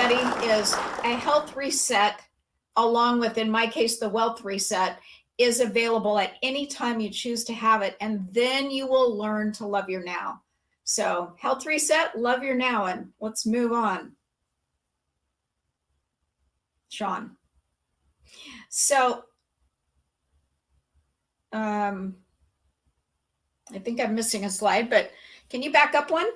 everybody is a health reset, along with, in my case, the wealth reset, is available at any time you choose to have it. And then you will learn to love your now. So health reset, love your now, and let's move on. Sean. So I think I'm missing a slide, but can you back up one?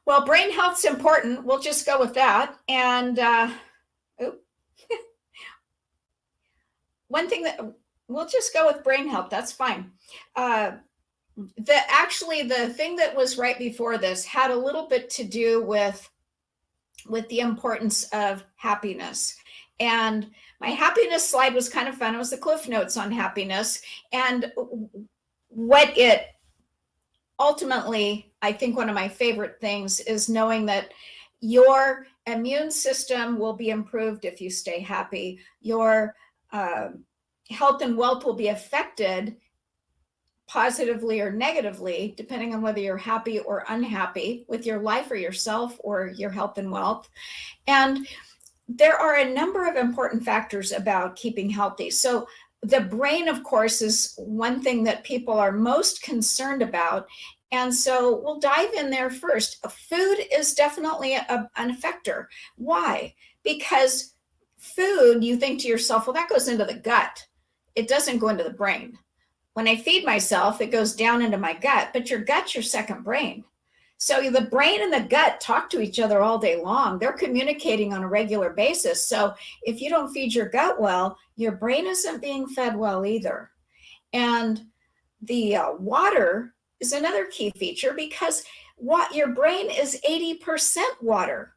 Well, brain health's important. We'll just go with that. And one thing that we'll just go with brain health. That's fine. The thing that was right before this had a little bit to do with the importance of happiness. And my happiness slide was kind of fun. It was the Cliff Notes on happiness. And what it ultimately, I think one of my favorite things is knowing that your immune system will be improved if you stay happy. Your health and wealth will be affected positively or negatively, depending on whether you're happy or unhappy with your life or yourself or your health and wealth. And there are a number of important factors about keeping healthy. So the brain, of course, is one thing that people are most concerned about. And so we'll dive in there first. Food is definitely an effector. Why? Because food, you think to yourself, well, that goes into the gut. It doesn't go into the brain. When I feed myself, it goes down into my gut, but your gut's your second brain. So the brain and the gut talk to each other all day long. They're communicating on a regular basis. So if you don't feed your gut well, your brain isn't being fed well either. And the water is another key feature, because what your brain is 80% water.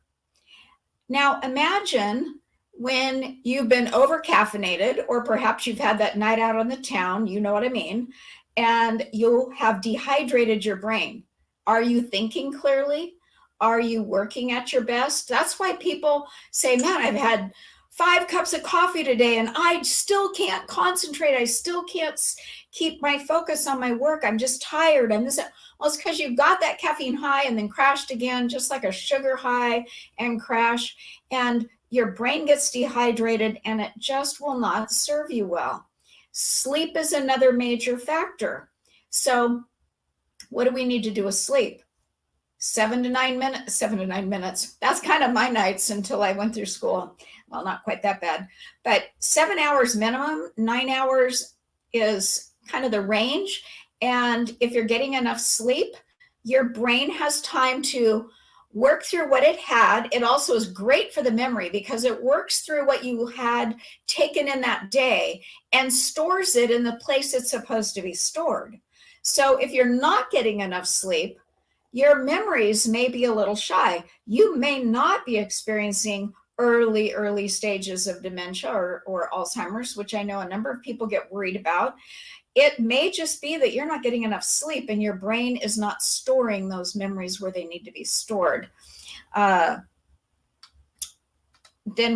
Now imagine when you've been over caffeinated, or perhaps you've had that night out on the town, you know what I mean, and you have dehydrated your brain. Are you thinking clearly? Are you working at your best? That's why people say, man, I've had 5 cups of coffee today and I still can't concentrate. I still can't keep my focus on my work. I'm just tired. Well, it's because you got that caffeine high and then crashed again, just like a sugar high and crash. And your brain gets dehydrated and it just will not serve you well. Sleep is another major factor. So what do we need to do with sleep? 7 to 9 minutes. That's kind of my nights until I went through school. Well, not quite that bad, but 7 hours minimum, 9 hours is kind of the range. And if you're getting enough sleep, your brain has time to work through what it had. It also is great for the memory because it works through what you had taken in that day and stores it in the place it's supposed to be stored. So if you're not getting enough sleep, your memories may be a little shy. You may not be experiencing early stages of dementia or Alzheimer's, which I know a number of people get worried about. It may just be that you're not getting enough sleep and your brain is not storing those memories where they need to be stored. Then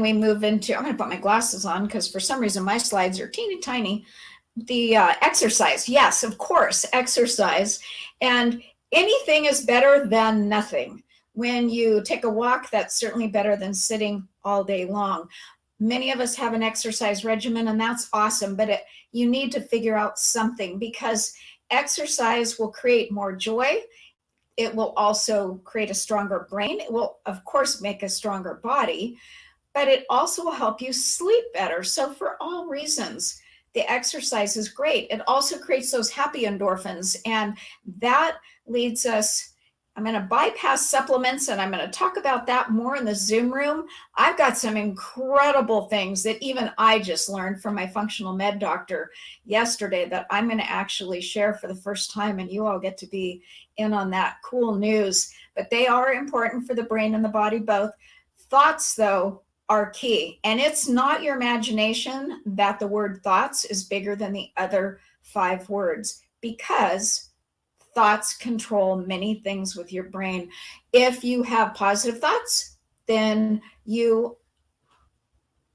we move into, I'm going to put my glasses on because for some reason my slides are teeny tiny. The exercise. Yes, of course, exercise. And anything is better than nothing. When you take a walk, that's certainly better than sitting all day long. Many of us have an exercise regimen, and that's awesome, but you need to figure out something, because exercise will create more joy. It will also create a stronger brain. It will, of course, make a stronger body, but it also will help you sleep better. So for all reasons, the exercise is great. It also creates those happy endorphins, and that leads us, I'm going to bypass supplements, and I'm going to talk about that more in the Zoom room. I've got some incredible things that even I just learned from my functional med doctor yesterday that I'm going to actually share for the first time, and you all get to be in on that cool news. But they are important for the brain and the body both. Thoughts, though, are key. And it's not your imagination that the word thoughts is bigger than the other 5 words, because thoughts control many things with your brain. If you have positive thoughts, then you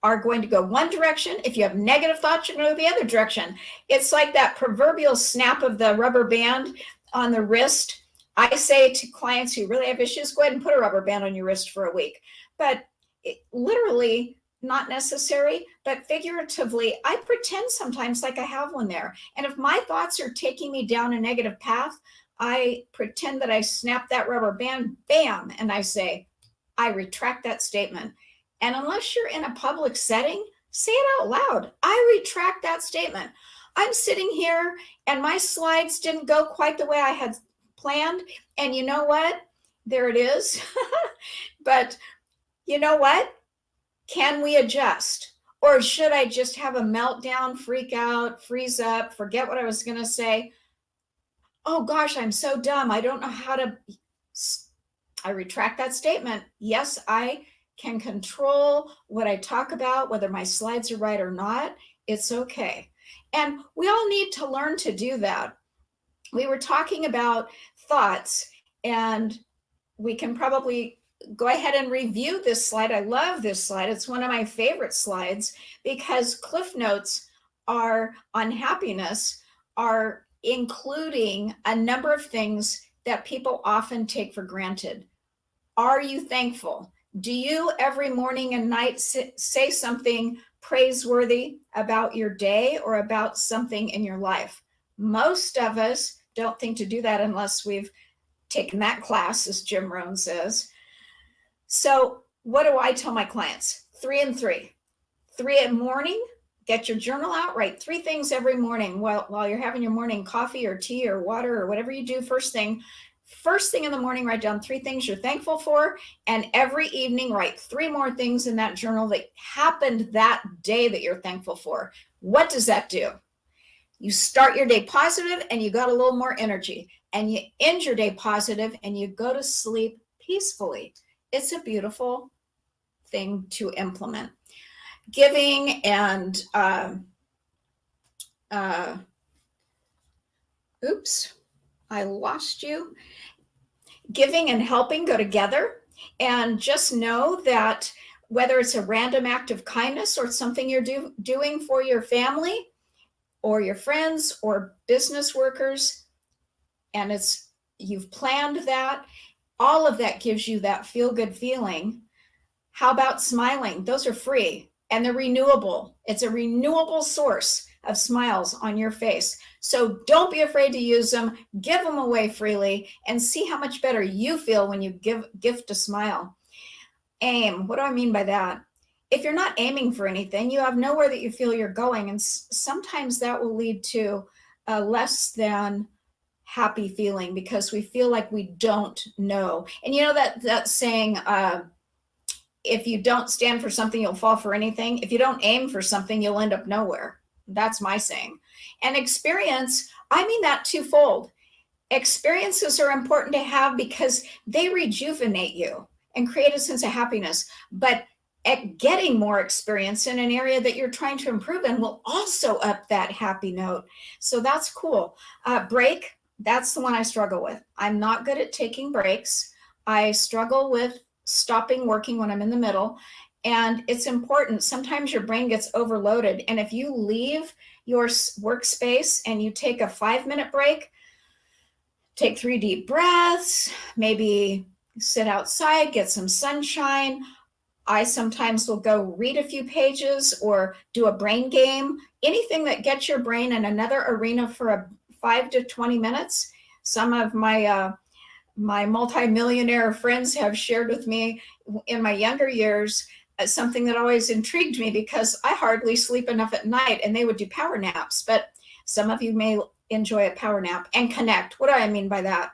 are going to go one direction. If you have negative thoughts, you're going to go the other direction. It's like that proverbial snap of the rubber band on the wrist I say to clients who really have issues, go ahead and put a rubber band on your wrist for a week. But literally, not necessary, but figuratively, I pretend sometimes like I have one there. And if my thoughts are taking me down a negative path, I pretend that I snap that rubber band, bam, and I say, I retract that statement. And unless you're in a public setting, say it out loud. I retract that statement. I'm sitting here and my slides didn't go quite the way I had planned. And you know what? There it is. But you know what? Can we adjust? Or should I just have a meltdown, freak out, freeze up, forget what I was going to say? Oh gosh, I'm so dumb. I don't know how to. I retract that statement. Yes, I can control what I talk about, whether my slides are right or not. It's okay. And we all need to learn to do that. We were talking about thoughts, and we can probably go ahead and review this slide. I love this slide. It's one of my favorite slides because Cliff Notes are on happiness are including a number of things that people often take for granted. Are you thankful? Do you every morning and night say something praiseworthy about your day or about something in your life? Most of us don't think to do that unless we've taken that class, as Jim Rohn says. So what do I tell my clients? 3 and 3. 3 in the morning, get your journal out, write 3 things every morning while you're having your morning coffee or tea or water or whatever you do first thing. First thing in the morning, write down 3 things you're thankful for. And every evening, write 3 more things in that journal that happened that day that you're thankful for. What does that do? You start your day positive and you got a little more energy. And you end your day positive and you go to sleep peacefully. It's a beautiful thing to implement. Giving and oops, I lost you. Giving and helping go together. And just know that whether it's a random act of kindness or something you're doing for your family or your friends or business workers, and you've planned that, all of that gives you that feel-good feeling. How about smiling? Those are free and they're renewable. It's a renewable source of smiles on your face. So don't be afraid to use them. Give them away freely and see how much better you feel when you gift a smile. Aim. What do I mean by that? If you're not aiming for anything, you have nowhere that you feel you're going. And sometimes that will lead to a less than happy feeling because we feel like we don't know. And you know that saying, if you don't stand for something, you'll fall for anything. If you don't aim for something, you'll end up nowhere. That's my saying. And experience, I mean that twofold. Experiences are important to have because they rejuvenate you and create a sense of happiness. But at getting more experience in an area that you're trying to improve in will also up that happy note. So that's cool. Break, that's the one I struggle with. I'm not good at taking breaks. I struggle with stopping working when I'm in the middle. And it's important. Sometimes your brain gets overloaded. And if you leave your workspace and you take a 5-minute break, take 3 deep breaths, maybe sit outside, get some sunshine. I sometimes will go read a few pages or do a brain game, anything that gets your brain in another arena for 5 to 20 minutes. Some of my multimillionaire friends have shared with me in my younger years something that always intrigued me because I hardly sleep enough at night, and they would do power naps. But some of you may enjoy a power nap. And connect. What do I mean by that?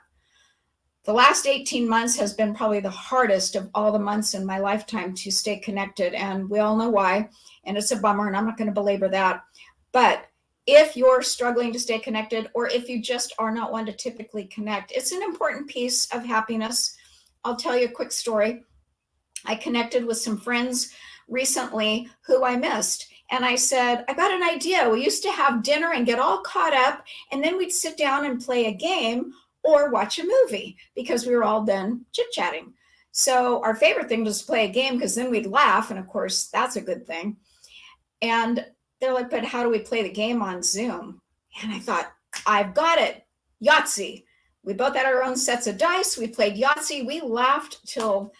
The last 18 months has been probably the hardest of all the months in my lifetime to stay connected, and we all know why, and it's a bummer, and I'm not going to belabor that. But if you're struggling to stay connected, or if you just are not one to typically connect, it's an important piece of happiness. I'll tell you a quick story. I connected with some friends recently who I missed. And I said, I got an idea. We used to have dinner and get all caught up, and then we'd sit down and play a game or watch a movie because we were all done chit-chatting. So our favorite thing was to play a game because then we'd laugh. And of course, that's a good thing. And they're like, but how do we play the game on Zoom? And I thought, I've got it. Yahtzee. We both had our own sets of dice. We played Yahtzee. We laughed till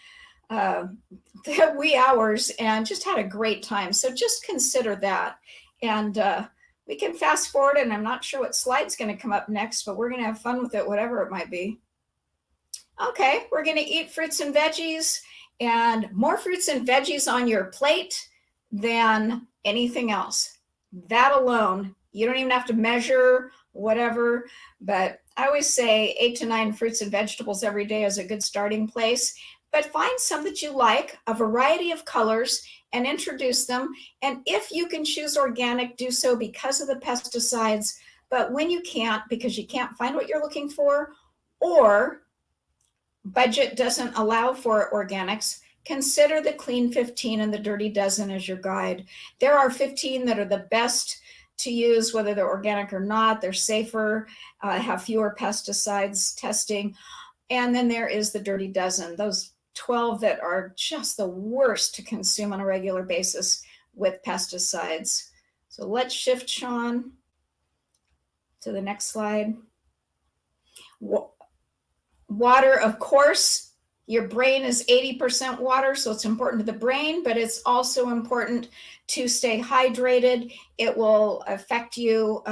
the wee hours and just had a great time. So just consider that. And we can fast forward, and I'm not sure what slide's going to come up next, but we're going to have fun with it, whatever it might be. Okay, we're going to eat fruits and veggies, and more fruits and veggies on your plate than anything else. That alone, you don't even have to measure whatever, but I always say 8 to 9 fruits and vegetables every day is a good starting place. But find some that you like, a variety of colors, and introduce them. And if you can choose organic, do so because of the pesticides. But when you can't, because you can't find what you're looking for, or budget doesn't allow for organics, consider the Clean 15 and the Dirty Dozen as your guide. There are 15 that are the best to use, whether they're organic or not. They're safer, have fewer pesticides testing. And then there is the Dirty Dozen, those 12 that are just the worst to consume on a regular basis with pesticides. So let's shift, Sean, to the next slide. Water, of course, your brain is 80% water, so it's important to the brain, but it's also important to stay hydrated. It will affect you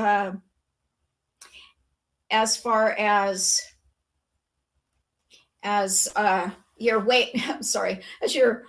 as far as your weight, as you're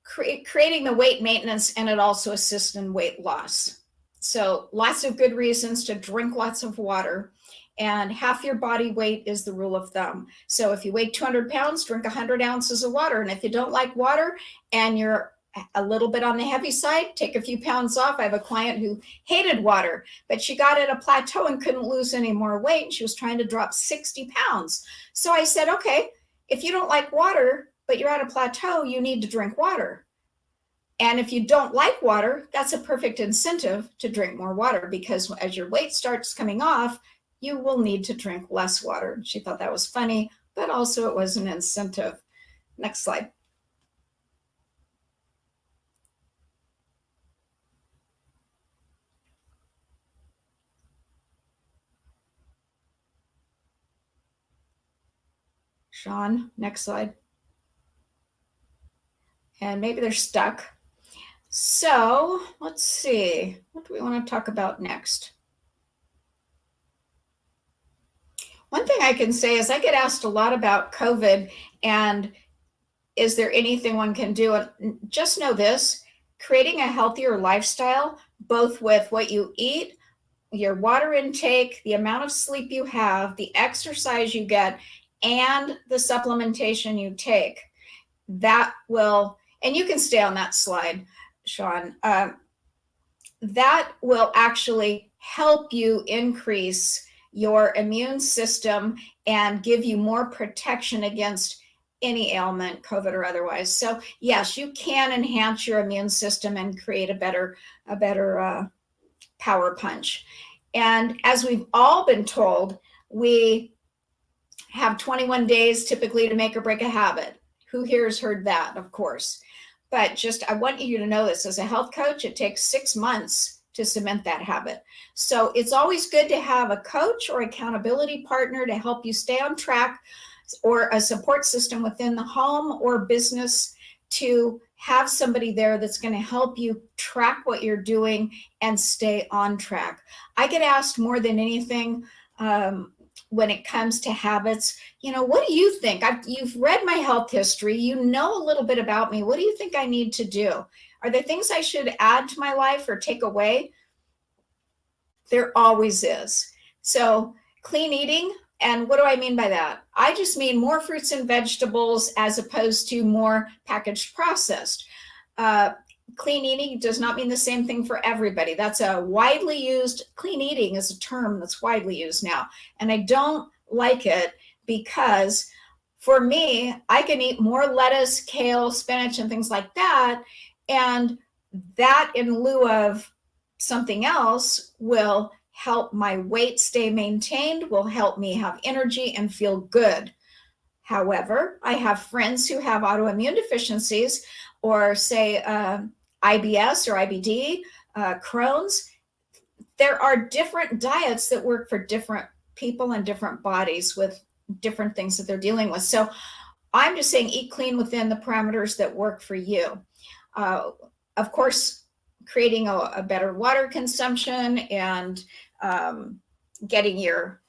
creating the weight maintenance, and it also assists in weight loss. So lots of good reasons to drink lots of water, and half your body weight is the rule of thumb. So if you weigh 200 pounds, drink 100 ounces of water. And if you don't like water and you're a little bit on the heavy side, take a few pounds off. I have a client who hated water, but she got at a plateau and couldn't lose any more weight. And she was trying to drop 60 pounds. So I said, okay, if you don't like water, but you're at a plateau, you need to drink water. And if you don't like water, that's a perfect incentive to drink more water, because as your weight starts coming off, you will need to drink less water. She thought that was funny, but also it was an incentive. Next slide. Sean, next slide. And maybe they're stuck. So let's see, what do we want to talk about next? One thing I can say is I get asked a lot about COVID and is there anything one can do? And just know this, creating a healthier lifestyle, both with what you eat, your water intake, the amount of sleep you have, the exercise you get, and the supplementation you take, that will, and you can stay on that slide, Sean, that will actually help you increase your immune system and give you more protection against any ailment, COVID or otherwise. So yes, you can enhance your immune system and create a better power punch. And as we've all been told, we have 21 days typically to make or break a habit. Who here has heard that? Of course. But just, I want you to know this, as a health coach, it takes 6 months to cement that habit. So it's always good to have a coach or accountability partner to help you stay on track, or a support system within the home or business to have somebody there that's going to help you track what you're doing and stay on track. I get asked more than anything when it comes to habits, what do you think? You've read my health history, you know a little bit about me. What do you think I need to do? Are there things I should add to my life or take away? There always is. So clean eating, and what do I mean by that? I just mean more fruits and vegetables as opposed to more packaged processed. Clean eating does not mean the same thing for everybody. That's a widely used, clean eating is a term that's widely used now. And I don't like it because for me, I can eat more lettuce, kale, spinach, and things like that. And that in lieu of something else will help my weight stay maintained, will help me have energy and feel good. However, I have friends who have autoimmune deficiencies, or say IBS or IBD, Crohn's. There are different diets that work for different people and different bodies with different things that they're dealing with. So I'm just saying, eat clean within the parameters that work for you. Of course, creating a better water consumption and getting your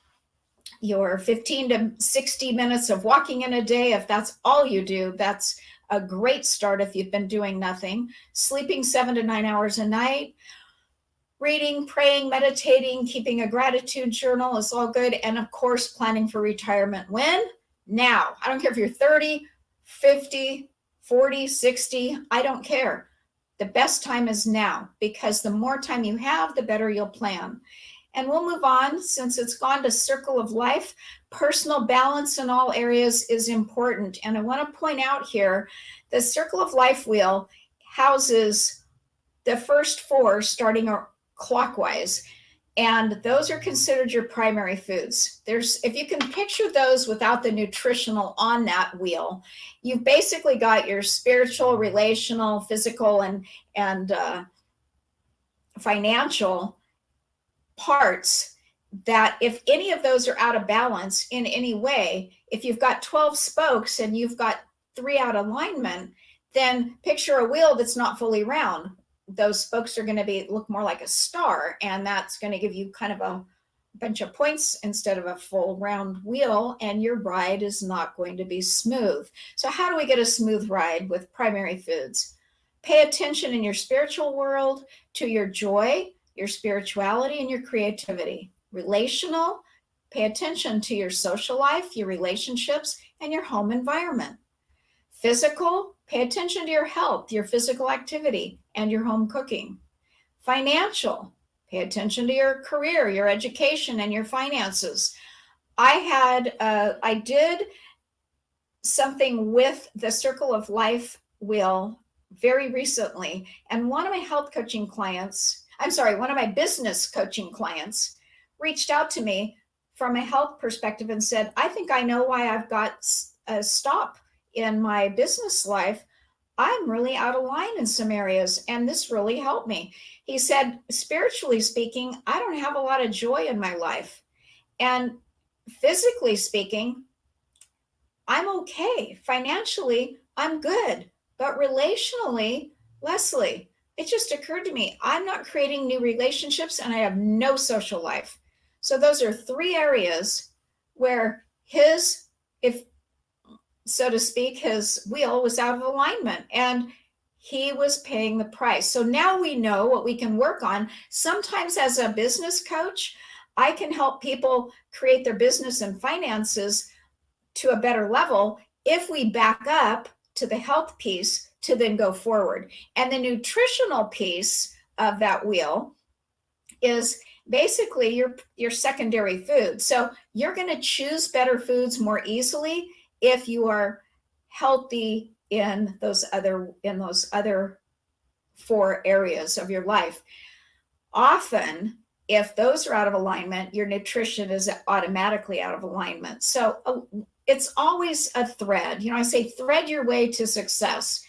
15 to 60 minutes of walking in a day. If that's all you do, that's a great start if you've been doing nothing. Sleeping 7 to 9 hours a night. Reading, praying, meditating, keeping a gratitude journal is all good. And of course, planning for retirement. When? Now. I don't care if you're 30, 50, 40, 60. I don't care. The best time is now, because the more time you have, the better you'll plan. And we'll move on, since it's gone to circle of life. Personal balance in all areas is important. And I want to point out here, the circle of life wheel houses the first 4 starting clockwise. And those are considered your primary foods. If you can picture those without the nutritional on that wheel, you've basically got your spiritual, relational, physical, and financial parts, that if any of those are out of balance in any way, if you've got 12 spokes and you've got 3 out of alignment, then picture a wheel that's not fully round. Those spokes are going to look more like a star, and that's going to give you kind of a bunch of points instead of a full round wheel, and your ride is not going to be smooth. So how do we get a smooth ride with primary foods? Pay attention in your spiritual world to your joy, your spirituality, and your creativity. Relational, pay attention to your social life, your relationships, and your home environment. Physical, pay attention to your health, your physical activity, and your home cooking. Financial, pay attention to your career, your education, and your finances. I did something with the Circle of Life wheel very recently, and one of my business coaching clients reached out to me from a health perspective and said, I think I know why I've got a stop in my business life. I'm really out of line in some areas, and this really helped me. He said, spiritually speaking, I don't have a lot of joy in my life. And physically speaking, I'm okay. Financially, I'm good. But relationally, Leslie, it just occurred to me, I'm not creating new relationships and I have no social life. So those are 3 areas where his wheel was out of alignment, and he was paying the price. So now we know what we can work on. Sometimes as a business coach, I can help people create their business and finances to a better level if we back up to the health piece to then go forward. And the nutritional piece of that wheel is basically your secondary food. So you're going to choose better foods more easily if you are healthy in those other 4 areas of your life. Often, if those are out of alignment, your nutrition is automatically out of alignment. So it's always a thread. I say thread your way to success.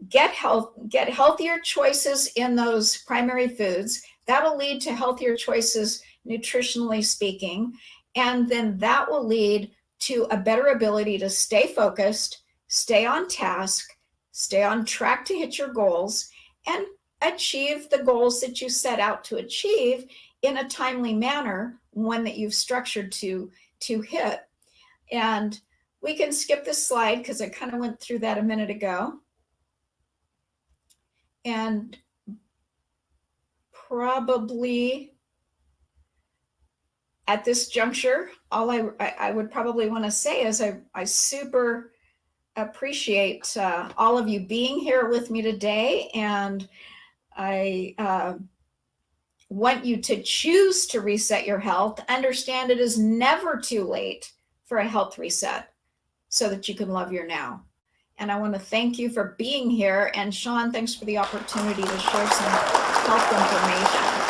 Get healthier choices in those primary foods. That'll lead to healthier choices, nutritionally speaking. And then that will lead to a better ability to stay focused, stay on task, stay on track to hit your goals, and achieve the goals that you set out to achieve in a timely manner, one that you've structured to hit. And we can skip this slide because I kind of went through that a minute ago. And probably at this juncture, all I would probably want to say is I super appreciate all of you being here with me today, and I want you to choose to reset your health. Understand it is never too late for a health reset so that you can love your now. And I want to thank you for being here. And Sean, thanks for the opportunity to share some health information.